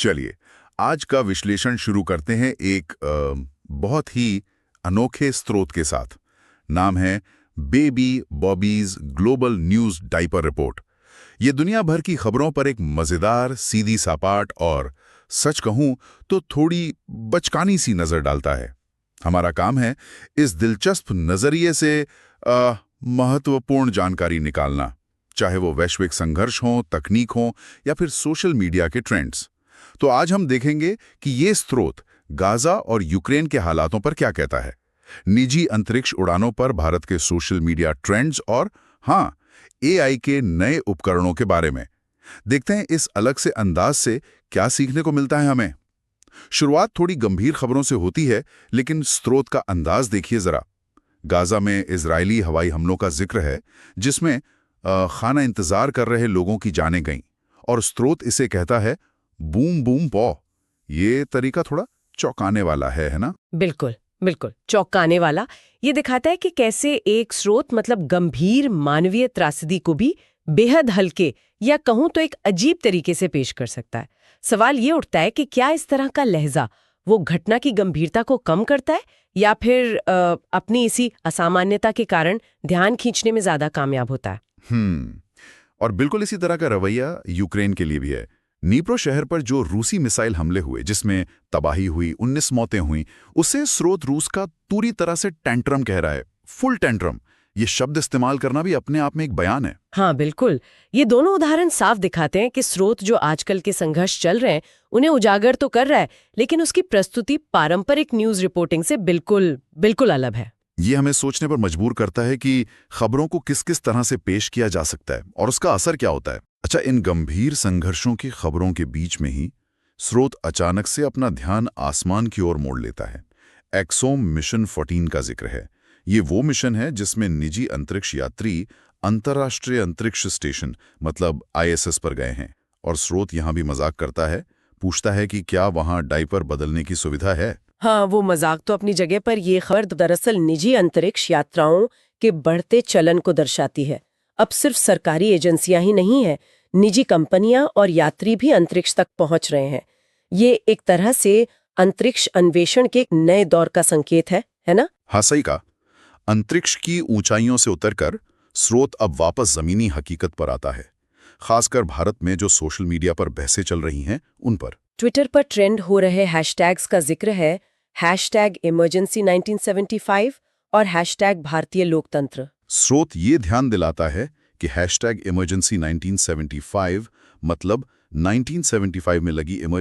चलिए, आज का विश्लेषण शुरू करते हैं एक बहुत ही अनोखे स्रोत के साथ। नाम है baby Bobby's global news diaper report. ये दुनिया भर की खबरों पर एक मजेदार, सीधी सपाट और सच कहूं तो थोड़ी बचकानी सी नजर डालता है। हमारा काम है इस दिलचस्प नजरिए से महत्वपूर्ण जानकारी निकालना, चाहे वो वैश्विक संघर्ष हो, तकनीक हो या फिर सोशल मीडिया के ट्रेंड्स। तो आज हम देखेंगे कि ये स्रोत गाजा और यूक्रेन के हालातों पर क्या कहता है, निजी अंतरिक्ष उड़ानों पर भारत के सोशल मीडिया ट्रेंड्स और हाँ, एआई के नए उपकरणों के बारे में। देखते हैं इस अलग से अंदाज से क्या सीखने को मिलता है हमें। शुरुआत थोड़ी गंभीर खबरों से होती है, लेकिन स्रोत का अंदाज देखिए जरा। गाजा में इजरायली हवाई हमलों का जिक्र है, जिसमें खाना इंतजार कर रहे लोगों की जानें गईं, और स्रोत इसे कहता है बूम बूम पॉ। ये तरीका थोड़ा चौंकाने वाला है ना? बिल्कुल बिल्कुल चौंकाने वाला। ये दिखाता है कि कैसे एक स्रोत मतलब गंभीर मानवीय त्रासदी को भी बेहद हल्के या कहूं तो एक अजीब तरीके से पेश कर सकता है। सवाल ये उठता है कि क्या इस तरह का लहजा वो घटना की गंभीरता को कम करता है या फिर अपनी इसी असामान्यता के कारण ध्यान खींचने में ज्यादा कामयाब होता है। और बिल्कुल इसी तरह का रवैया यूक्रेन के लिए भी है। नीप्रो शहर पर जो रूसी मिसाइल हमले हुए, जिसमें तबाही हुई, 19 मौतें हुई, उसे स्रोत रूस का पूरी तरह से टेंट्रम कह रहा है। Full tantrum. ये शब्द इस्तेमाल करना भी अपने आप में एक बयान है। हाँ बिल्कुल, ये दोनों उदाहरण साफ दिखाते हैं कि स्रोत जो आजकल के संघर्ष चल रहे हैं उन्हें उजागर तो कर रहा है, लेकिन उसकी प्रस्तुति पारंपरिक न्यूज रिपोर्टिंग से बिल्कुल बिल्कुल अलग है। ये हमें सोचने पर मजबूर करता है कि खबरों को किस किस तरह से पेश किया जा सकता है और उसका असर क्या होता है। अच्छा, इन गंभीर संघर्षों की खबरों के बीच में ही स्रोत अचानक से अपना ध्यान आसमान की ओर मोड़ लेता है। एक्सोम मिशन 14 का जिक्र है। ये वो मिशन है जिसमें निजी अंतरिक्ष यात्री अंतर्राष्ट्रीय अंतरिक्ष स्टेशन मतलब ISS पर गए हैं। और स्रोत यहां भी मजाक करता है, पूछता है कि क्या वहां डायपर बदलने की सुविधा है। हाँ, वो मजाक तो अपनी जगह पर ये खबर दरअसल निजी अंतरिक्ष यात्राओं के बढ़ते चलन को दर्शाती है। अब सिर्फ सरकारी एजेंसियां ही नहीं है, निजी कंपनियां और यात्री भी अंतरिक्ष तक पहुंच रहे हैं। ये एक तरह से अंतरिक्ष अन्वेषण के एक नए दौर का संकेत है ना? हाँ, सही कहा। अंतरिक्ष की ऊंचाइयों से उतरकर स्रोत अब वापस जमीनी हकीकत पर आता है, खासकर भारत में जो सोशल मीडिया पर बहसें चल रही हैं उन पर। ट्विटर पर ट्रेंड हो रहे हैशटैग्स का जिक्र है, #emergency1975 और #भारतीय लोकतंत्र। स्रोत ये ध्यान दिलाता है कि #emergency1975 मतलब 1975 में लगी इमरजेंसी